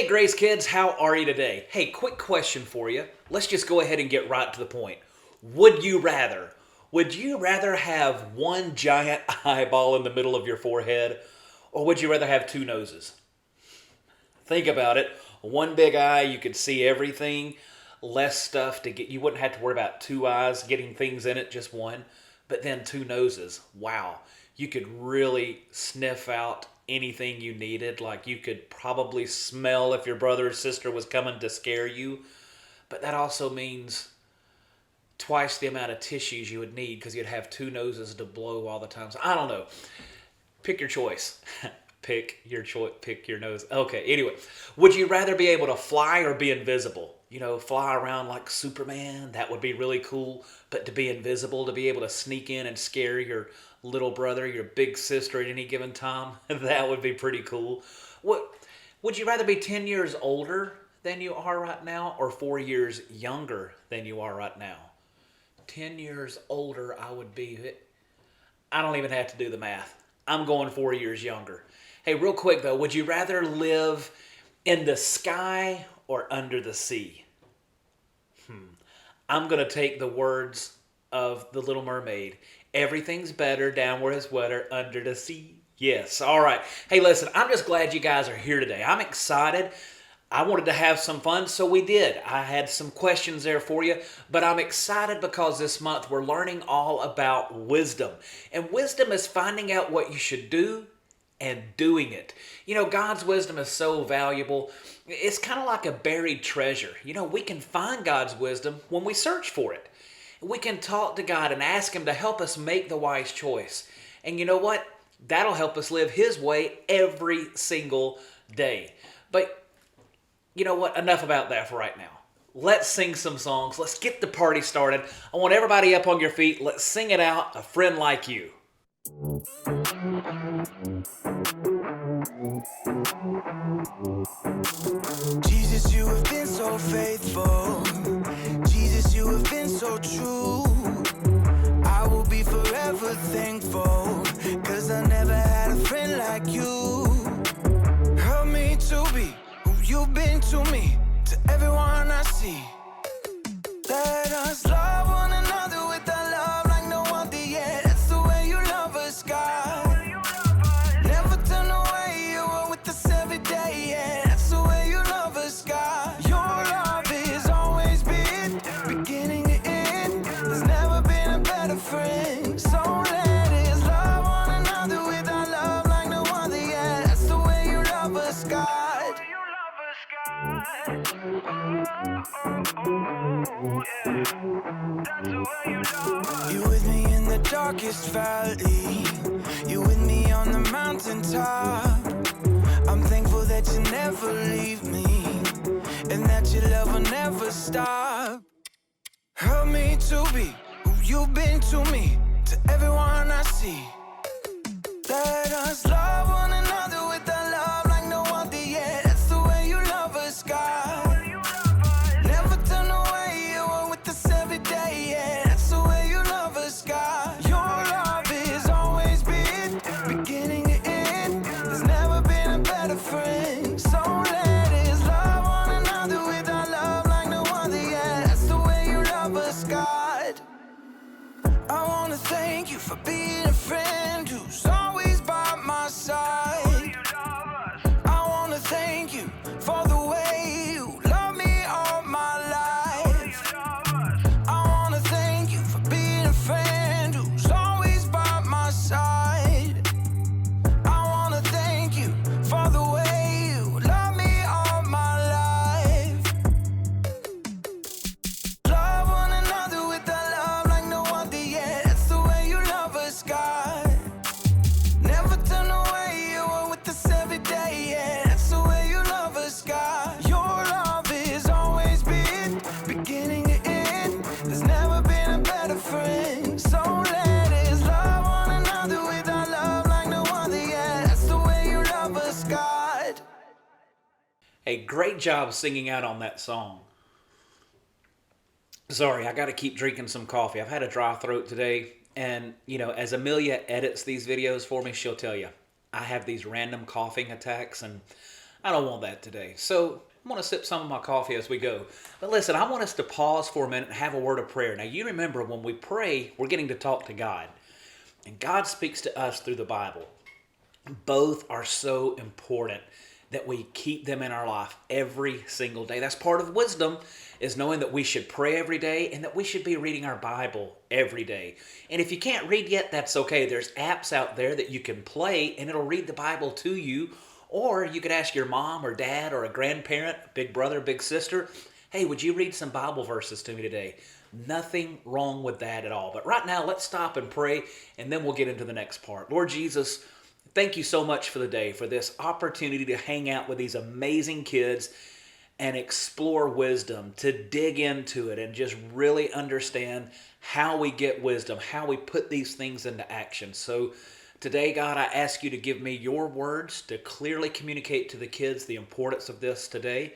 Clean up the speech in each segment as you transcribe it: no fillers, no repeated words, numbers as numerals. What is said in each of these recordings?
Hey Grace kids, how are you today? Hey, quick question for you. Let's just go ahead and get right to the point. Would you rather? Would you rather have one giant eyeball in the middle of your forehead, or would you rather have two noses? Think about it. One big eye, you could see everything. Less stuff to get. You wouldn't have to worry about two eyes getting things in it, just one. But then two noses. Wow. You could really sniff out anything you needed. Like you could probably smell if your brother or sister was coming to scare you. But that also means twice the amount of tissues you would need because you'd have two noses to blow all the time. So I don't know. Pick your choice. Pick your choice. Pick your nose. Okay, anyway. Would you rather be able to fly or be invisible? You know, fly around like Superman. That would be really cool. But to be invisible, to be able to sneak in and scare your little brother, your big sister at any given time, that would be pretty cool. What would you rather be 10 years older than you are right now or 4 years younger than you are right now? 10 years older, I would be. I don't even have to do the math. I'm going 4 years younger. Hey, real quick though, would you rather live in the sky or under the sea? I'm going to take the words of The Little Mermaid. Everything's better down where it's wetter under the sea. Yes, all right. Hey, listen, I'm just glad you guys are here today. I'm excited. I wanted to have some fun, so we did. I had some questions there for you, but I'm excited because this month we're learning all about wisdom. And wisdom is finding out what you should do and doing it. You know, God's wisdom is so valuable. It's kind of like a buried treasure. You know, we can find God's wisdom when we search for it. We can talk to God and ask Him to help us make the wise choice. And you know what? That'll help us live His way every single day. But you know what? Enough about that for right now. Let's sing some songs. Let's get the party started. I want everybody up on your feet. Let's sing it out, A Friend Like You. Jesus, you have been so faithful. Jesus, you have been so true. I will be forever thankful, 'cause I never had a friend like you. Help me to be who you've been to me, to everyone I see. Let us love one another with that love like no other yet. That's the way you love us, God. Never turn away, you are with us every day, yeah. That's the way you love us, God. Your love is always been beginning to end. There's never been a better friend. So let us love one another with our love like no other, yeah. That's the way you love us, God. You with me in the darkest valley. You with me on the mountaintop. I'm thankful that you never leave me, and that your love will never stop. Help me to be who you've been to me, to everyone I see. Let us love one another with that love like no other yet. That's the way you love us, God. Never turn away, you are with us every day, yeah. That's the way you love us, God. Your love is always been beginning to end. There's never been a better friend. So let us love one another with our love like no other, yeah. That's the way you love us, God. I wanna thank you for being a friend who's always by my side. I wanna thank you for the way you love me all my life. I wanna thank you for being a friend who's always by my side. I wanna thank you for the way you love me all my life. Love one another with that love like no other, yeah. That's the way you love us, God. Never turn away, you are with us every day, yeah. That's the way you love us, God. Your love is always been beginning to end. There's never been a better friend. So let us love one another with our love like no other, yeah. That's the way you love us, God. Hey, great job singing out on that song. Sorry, I got to keep drinking some coffee. I've had a dry throat today. And, you know, as Amelia edits these videos for me, she'll tell you, I have these random coughing attacks. And I don't want that today. So I'm going to sip some of my coffee as we go. But listen, I want us to pause for a minute and have a word of prayer. Now, you remember when we pray, we're getting to talk to God. And God speaks to us through the Bible. Both are so important that we keep them in our life every single day. That's part of wisdom, is knowing that we should pray every day and that we should be reading our Bible every day. And if you can't read yet, that's okay. There's apps out there that you can play and it'll read the Bible to you. Or you could ask your mom or dad or a grandparent, big brother, big sister, hey, would you read some Bible verses to me today? Nothing wrong with that at all. But right now, let's stop and pray, and then we'll get into the next part. Lord Jesus, thank you so much for the day, for this opportunity to hang out with these amazing kids and explore wisdom, to dig into it and just really understand how we get wisdom, how we put these things into action. So today, God, I ask you to give me your words to clearly communicate to the kids the importance of this today.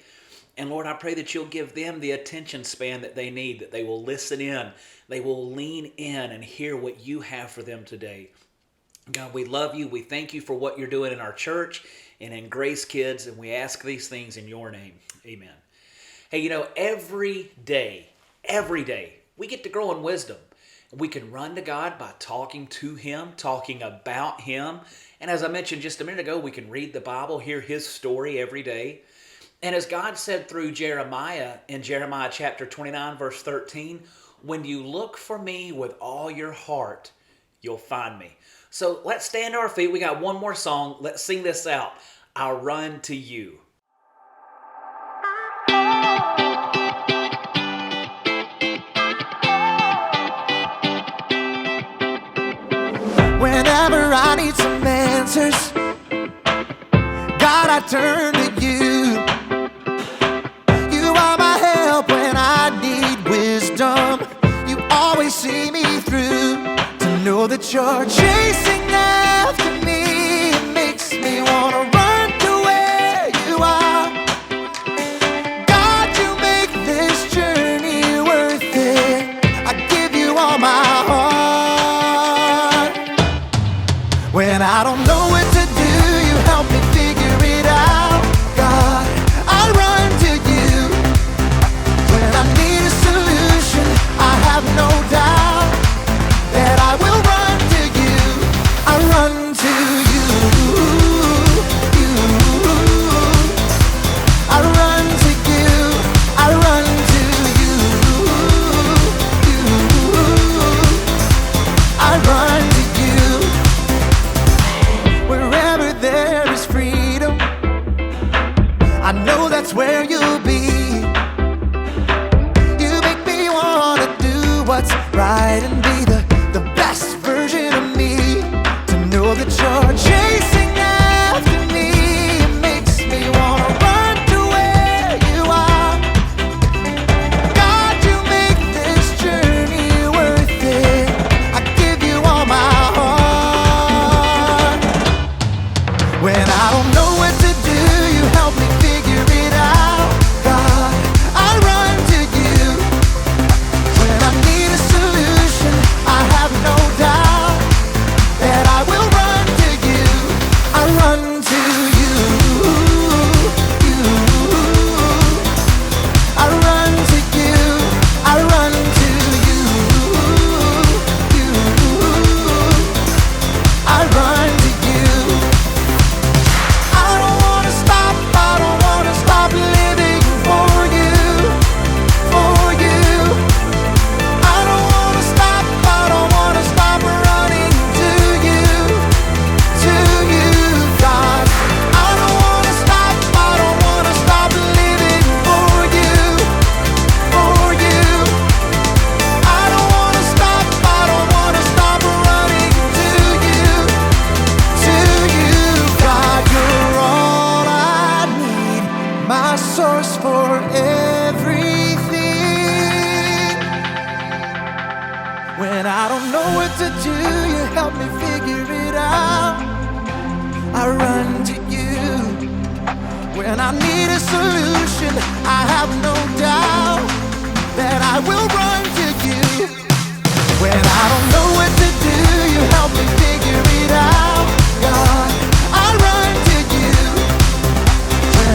And Lord, I pray that you'll give them the attention span that they need, that they will listen in, they will lean in and hear what you have for them today. God, we love you. We thank you for what you're doing in our church and in Grace Kids, and we ask these things in your name. Amen. Hey, you know, every day, we get to grow in wisdom. We can run to God by talking to Him, talking about Him. And as I mentioned just a minute ago, we can read the Bible, hear His story every day. And as God said through Jeremiah in Jeremiah chapter 29, verse 13, when you look for me with all your heart, you'll find me. So let's stand to our feet. We got one more song. Let's sing this out. I'll run to you. Whenever I need some answers, God, I turn to you. You are my help when I need wisdom. You always see me through. To know that you're chasing after me, it makes me wanna run to where you are. God, you make this journey worth it. I give you all my heart. When I don't know what to do, you help me figure it out. God, I run to you. When I need a solution, I have no doubt that I will run to you. I run to you. I run to you. I run to you. I run to you. Wherever there is freedom, I know that's where you'll be. You make me wanna do what's right and be the best version of me. To know that you're chasing after me, it makes me wanna run to where you are. God, you make this journey worth it. I give you all my heart. When I don't know what to do, you help me figure it out. God, I run to you. When I need a solution, I have no doubt that I will run to you. I run to you. I run to you. I run to you. I run to you. I don't wanna stop. I don't wanna stop living for you. For you. I don't wanna stop. I don't wanna stop running to you. To you, God. I don't wanna stop. I don't wanna stop living for you. For you. I don't wanna stop. I don't wanna stop running to you. To you, God. You're all I need. My source for everything. When I don't know what to do, you help me figure it out. I run to you. When I need a solution, I have no doubt that I will run to you. When I don't know what to do, you help me figure it out. God, I run to you. When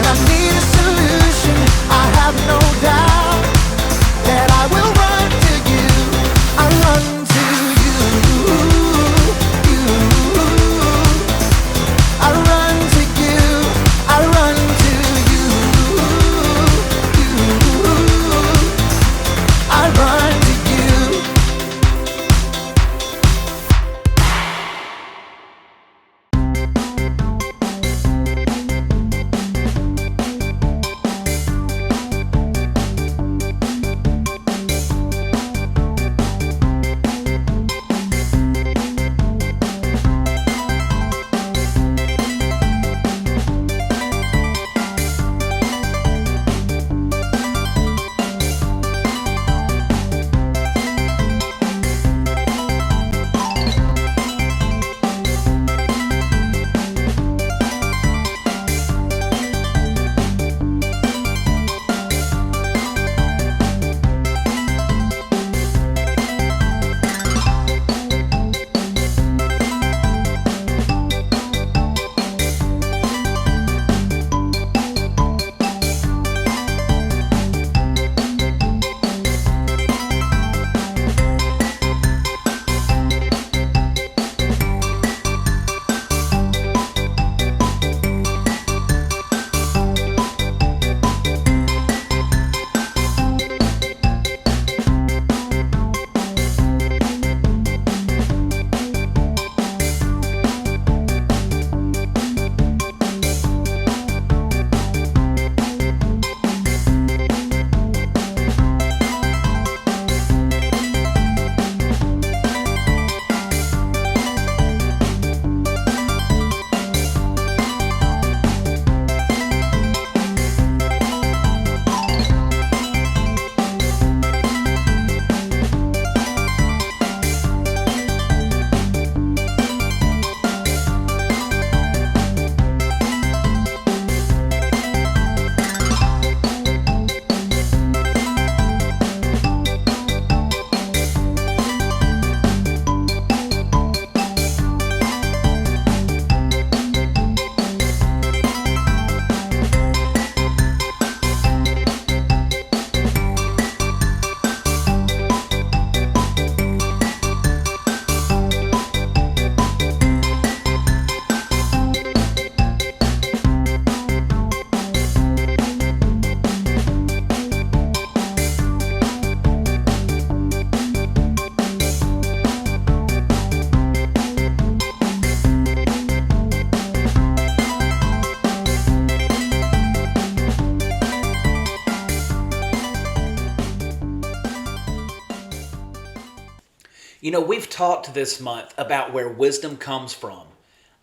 We've talked this month about where wisdom comes from,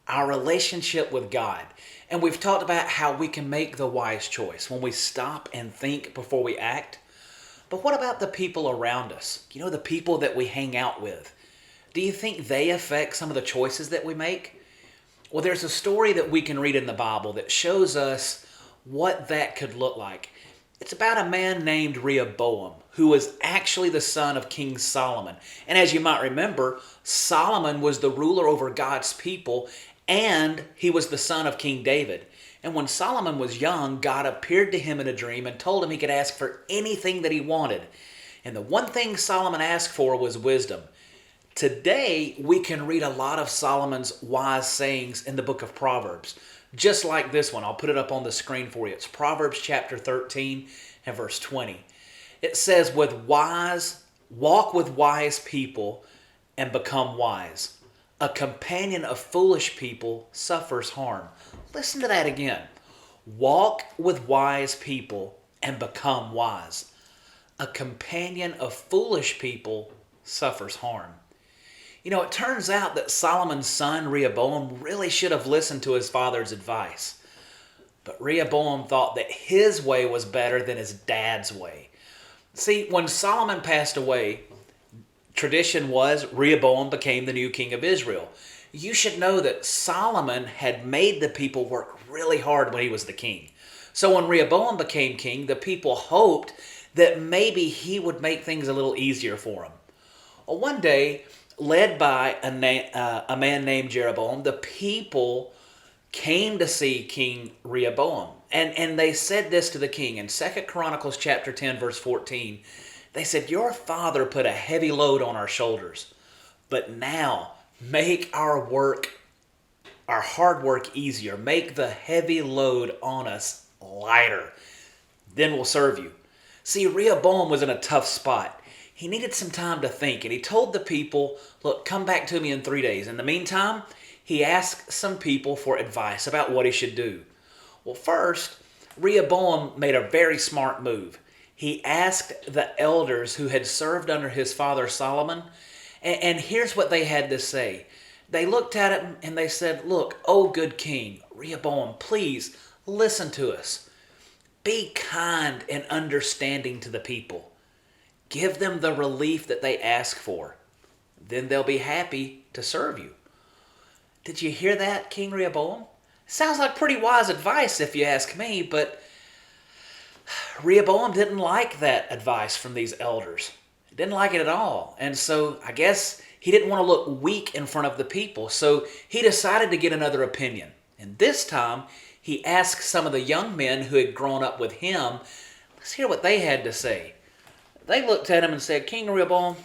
our relationship with God. And we've talked about how we can make the wise choice when we stop and think before we act. But what about the people around us? The people that we hang out with. Do you think they affect some of the choices that we make? Well, there's a story that we can read in the Bible that shows us what that could look like. It's about a man named Rehoboam, who was actually the son of King Solomon. And as you might remember, Solomon was the ruler over God's people, and he was the son of King David. And when Solomon was young, God appeared to him in a dream and told him he could ask for anything that he wanted. And the one thing Solomon asked for was wisdom. Today, we can read a lot of Solomon's wise sayings in the book of Proverbs. Just like this one, I'll put it up on the screen for you. It's Proverbs chapter 13 and verse 20. It says, walk with wise people and become wise. A companion of foolish people suffers harm. Listen to that again. Walk with wise people and become wise. A companion of foolish people suffers harm. It turns out that Solomon's son, Rehoboam, really should have listened to his father's advice. But Rehoboam thought that his way was better than his dad's way. See, when Solomon passed away, tradition was Rehoboam became the new king of Israel. You should know that Solomon had made the people work really hard when he was the king. So when Rehoboam became king, the people hoped that maybe he would make things a little easier for them. Well, one day, led by a man named Jeroboam, the people came to see King Rehoboam. And they said this to the king in 2 Chronicles chapter 10, verse 14. They said, "Your father put a heavy load on our shoulders, but now make our hard work easier. Make the heavy load on us lighter. Then we'll serve you." See, Rehoboam was in a tough spot. He needed some time to think, and he told the people, "Look, come back to me in 3 days." In the meantime, he asked some people for advice about what he should do. Well, first, Rehoboam made a very smart move. He asked the elders who had served under his father Solomon, and here's what they had to say. They looked at him and they said, "Look, O good king, Rehoboam, please listen to us. Be kind and understanding to the people. Give them the relief that they ask for. Then they'll be happy to serve you." Did you hear that, King Rehoboam? Sounds like pretty wise advice if you ask me, but Rehoboam didn't like that advice from these elders. He didn't like it at all. And so I guess he didn't want to look weak in front of the people. So he decided to get another opinion. And this time he asked some of the young men who had grown up with him. Let's hear what they had to say. They looked at him and said, "King Rehoboam,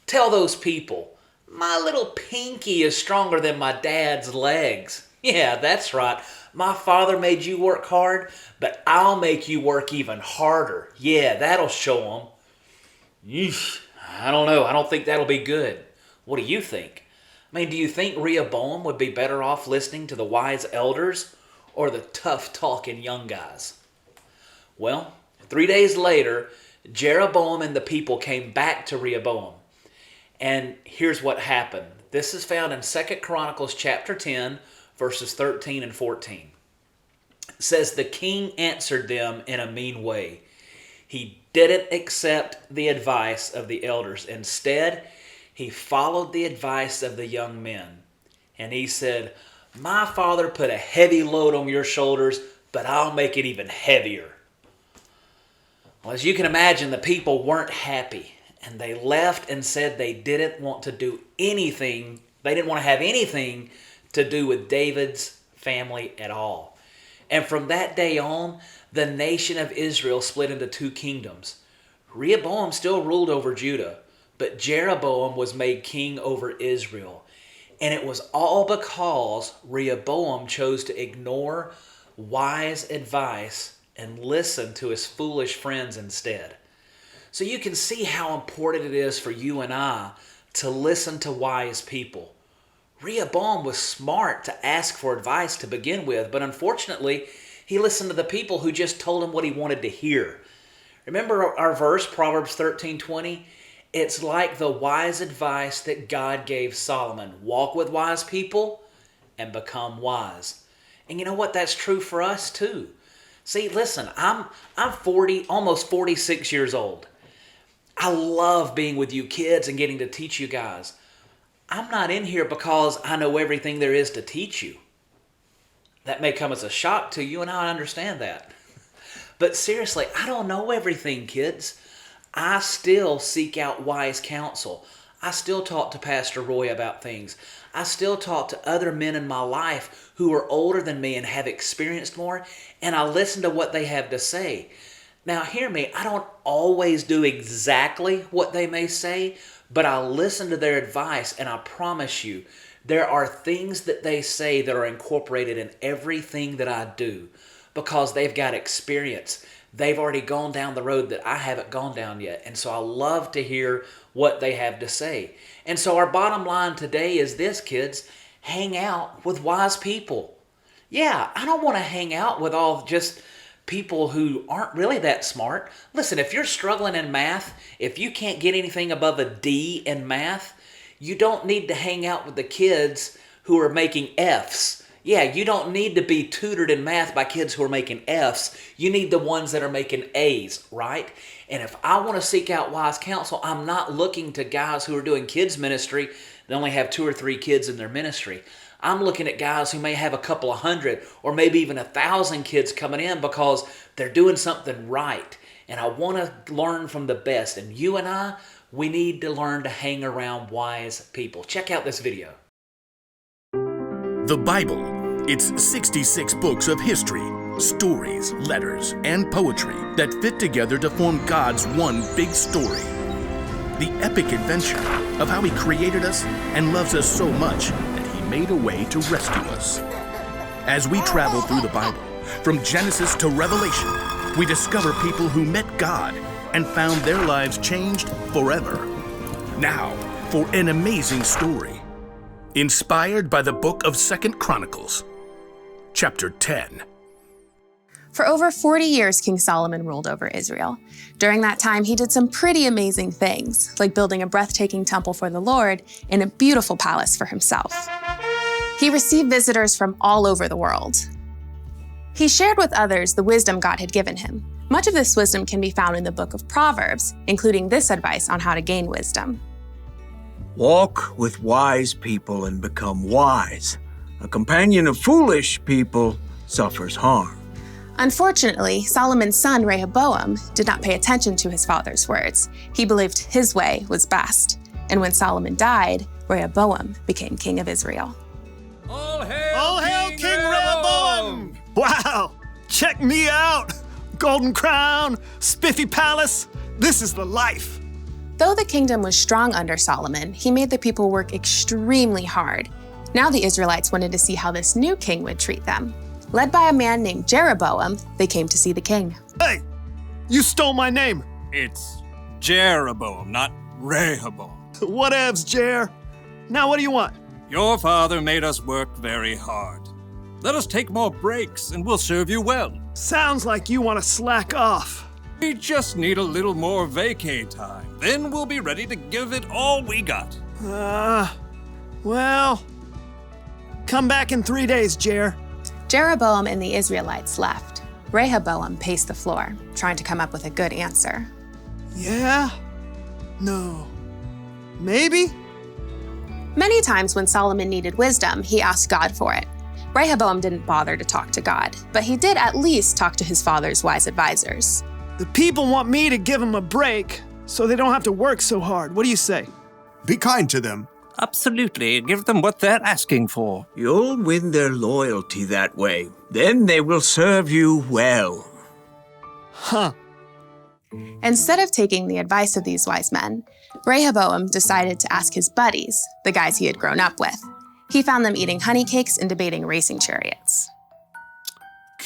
tell those people, my little pinky is stronger than my dad's legs. Yeah, that's right. My father made you work hard, but I'll make you work even harder. Yeah, that'll show them." Yeesh, I don't know. I don't think that'll be good. What do you think? Do you think Rehoboam would be better off listening to the wise elders or the tough-talking young guys? Well, 3 days later, Jeroboam and the people came back to Rehoboam. And here's what happened. This is found in 2 Chronicles chapter 10, verses 13 and 14. It says, "The king answered them in a mean way. He didn't accept the advice of the elders. Instead, he followed the advice of the young men. And he said, 'My father put a heavy load on your shoulders, but I'll make it even heavier.'" Well, as you can imagine, the people weren't happy, and they left and said they didn't want to do anything. They didn't want to have anything to do with David's family at all. And from that day on, the nation of Israel split into two kingdoms. Rehoboam still ruled over Judah, but Jeroboam was made king over Israel. And it was all because Rehoboam chose to ignore wise advice and listen to his foolish friends instead. So you can see how important it is for you and I to listen to wise people. Rehoboam was smart to ask for advice to begin with, but unfortunately, he listened to the people who just told him what he wanted to hear. Remember our verse, Proverbs 13:20? It's like the wise advice that God gave Solomon. Walk with wise people and become wise. And you know what? That's true for us too. See, listen, I'm 40, almost 46 years old. I love being with you kids and getting to teach you guys. I'm not in here because I know everything there is to teach you. That may come as a shock to you, and I understand that. But seriously, I don't know everything, kids. I still seek out wise counsel. I still talk to Pastor Roy about things. I still talk to other men in my life who are older than me and have experienced more, and I listen to what they have to say. Now, hear me, I don't always do exactly what they may say, but I listen to their advice, and I promise you, there are things that they say that are incorporated in everything that I do because they've got experience. They've already gone down the road that I haven't gone down yet, and so I love to hear what they have to say. And so our bottom line today is this, kids: hang out with wise people. Yeah, I don't want to hang out with all just people who aren't really that smart. Listen, if you're struggling in math, if you can't get anything above a D in math, you don't need to hang out with the kids who are making Fs. Yeah, you don't need to be tutored in math by kids who are making Fs. You need the ones that are making As, right? And if I want to seek out wise counsel, I'm not looking to guys who are doing kids ministry that only have 2 or 3 kids in their ministry. I'm looking at guys who may have a couple of hundred or maybe even 1,000 kids coming in because they're doing something right. And I want to learn from the best. And you and I, we need to learn to hang around wise people. Check out this video. The Bible. It's 66 books of history, stories, letters, and poetry that fit together to form God's one big story. The epic adventure of how He created us and loves us so much that He made a way to rescue us. As we travel through the Bible, from Genesis to Revelation, we discover people who met God and found their lives changed forever. Now, for an amazing story, inspired by the book of 2 Chronicles, chapter 10. For over 40 years, King Solomon ruled over Israel. During that time, he did some pretty amazing things, like building a breathtaking temple for the Lord and a beautiful palace for himself. He received visitors from all over the world. He shared with others the wisdom God had given him. Much of this wisdom can be found in the book of Proverbs, including this advice on how to gain wisdom. Walk with wise people and become wise. A companion of foolish people suffers harm. Unfortunately, Solomon's son Rehoboam did not pay attention to his father's words. He believed his way was best. And when Solomon died, Rehoboam became king of Israel. All hail King Rehoboam! Wow! Check me out! Golden crown, spiffy palace. This is the life. Though the kingdom was strong under Solomon, he made the people work extremely hard. Now the Israelites wanted to see how this new king would treat them. Led by a man named Jeroboam, they came to see the king. Hey, you stole my name. It's Jeroboam, not Rehoboam. Whatevs, Jer. Now what do you want? Your father made us work very hard. Let us take more breaks and we'll serve you well. Sounds like you want to slack off. We just need a little more vacay time. Then we'll be ready to give it all we got. Well, come back in 3 days, Jer. Jeroboam and the Israelites left. Rehoboam paced the floor, trying to come up with a good answer. Yeah? No. Maybe? Many times when Solomon needed wisdom, he asked God for it. Rehoboam didn't bother to talk to God, but he did at least talk to his father's wise advisors. The people want me to give them a break so they don't have to work so hard. What do you say? Be kind to them. Absolutely. Give them what they're asking for. You'll win their loyalty that way. Then they will serve you well. Huh. Instead of taking the advice of these wise men, Rehoboam decided to ask his buddies, the guys he had grown up with. He found them eating honey cakes and debating racing chariots.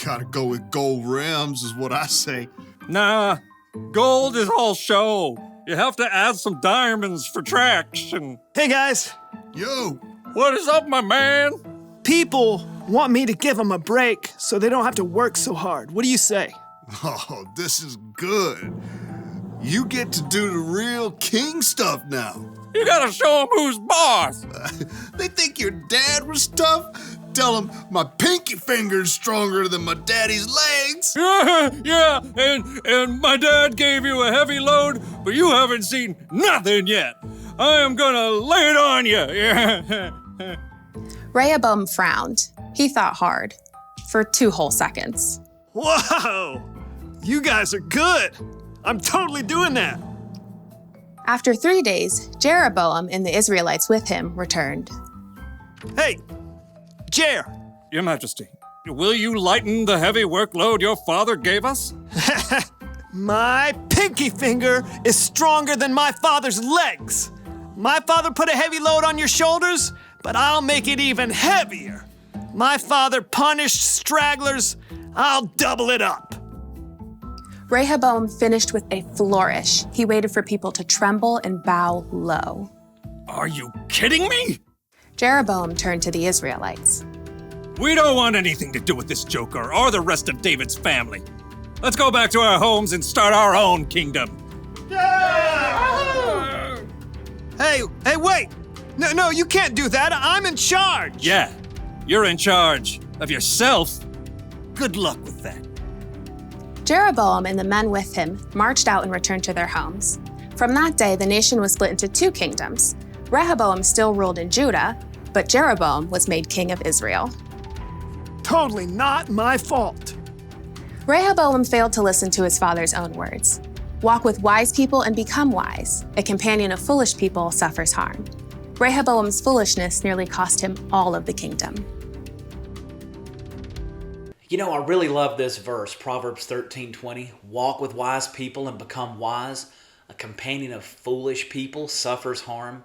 Gotta go with gold rims is what I say. Nah, gold is all show. You have to add some diamonds for traction. Hey, guys. Yo, What is up, my man? People want me to give them a break so they don't have to work so hard. What do you say? oh, this is good. You get to do the real king stuff now. You gotta show them who's boss. They think your dad was tough? Tell them my pinky finger's stronger than my daddy's legs. Yeah, and my dad gave you a heavy load, but you haven't seen nothing yet. I am gonna lay it on you. Yeah. Rehoboam frowned. He thought hard. For 2 whole seconds. Whoa! You guys are good. I'm totally doing that. After 3 days, Jeroboam and the Israelites with him returned. Hey, Jer. Your Majesty, will you lighten the heavy workload your father gave us? My pinky finger is stronger than my father's legs. My father put a heavy load on your shoulders, but I'll make it even heavier. My father punished stragglers. I'll double it up. Rehoboam finished with a flourish. He waited for people to tremble and bow low. Are you kidding me? Jeroboam turned to the Israelites. We don't want anything to do with this joker or the rest of David's family. Let's go back to our homes and start our own kingdom. Hey, wait. No, you can't do that. I'm in charge. Yeah, you're in charge of yourself. Good luck with that. Jeroboam and the men with him marched out and returned to their homes. From that day, the nation was split into 2 kingdoms. Rehoboam still ruled in Judah, but Jeroboam was made king of Israel. Totally not my fault. Rehoboam failed to listen to his father's own words. Walk with wise people and become wise. A companion of foolish people suffers harm. Rehoboam's foolishness nearly cost him all of the kingdom. You know, I really love this verse, Proverbs 13:20. Walk with wise people and become wise. A companion of foolish people suffers harm.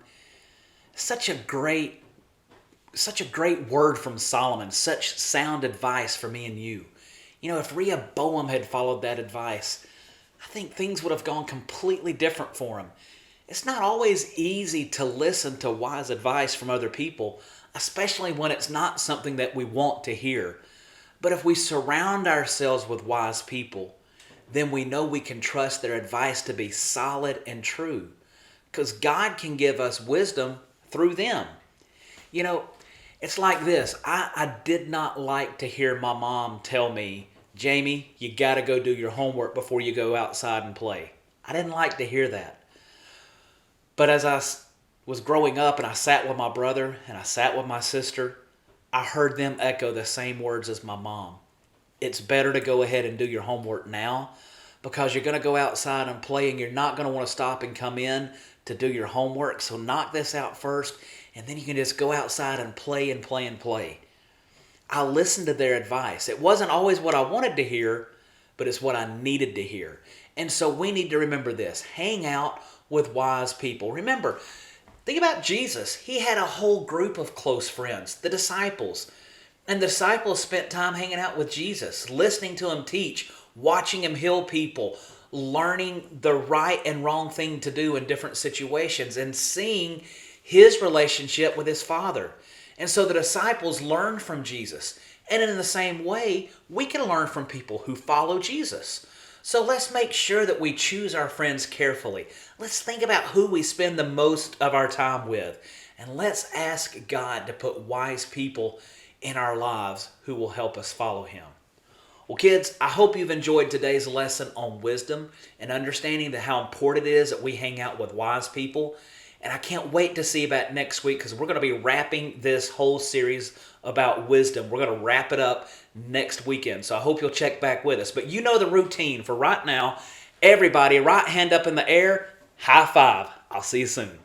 Such a great word from Solomon. Such sound advice for me and you. You know, if Rehoboam had followed that advice, I think things would have gone completely different for him. It's not always easy to listen to wise advice from other people, especially when it's not something that we want to hear. But if we surround ourselves with wise people, then we know we can trust their advice to be solid and true, because God can give us wisdom through them. You know, it's like this. I did not like to hear my mom tell me, Jamie, you got to go do your homework before you go outside and play. I didn't like to hear that. But as I was growing up and I sat with my brother and I sat with my sister, I heard them echo the same words as my mom. It's better to go ahead and do your homework now, because you're going to go outside and play and you're not going to want to stop and come in to do your homework. So knock this out first, and then you can just go outside and play and play and play. I listened to their advice. It wasn't always what I wanted to hear, but it's what I needed to hear. And so we need to remember this. Hang out with wise people. Remember, think about Jesus. He had a whole group of close friends, the disciples. And the disciples spent time hanging out with Jesus, listening to him teach, watching him heal people, learning the right and wrong thing to do in different situations, and seeing his relationship with his Father. And so the disciples learned from Jesus. And in the same way, we can learn from people who follow Jesus. So let's make sure that we choose our friends carefully. Let's think about who we spend the most of our time with. And let's ask God to put wise people in our lives who will help us follow him. Well, kids, I hope you've enjoyed today's lesson on wisdom and understanding how important it is that we hang out with wise people. And I can't wait to see you back next week, because we're going to be wrapping this whole series about wisdom. We're going to wrap it up next weekend. So I hope you'll check back with us. But you know the routine for right now. Everybody, right hand up in the air, high five. I'll see you soon.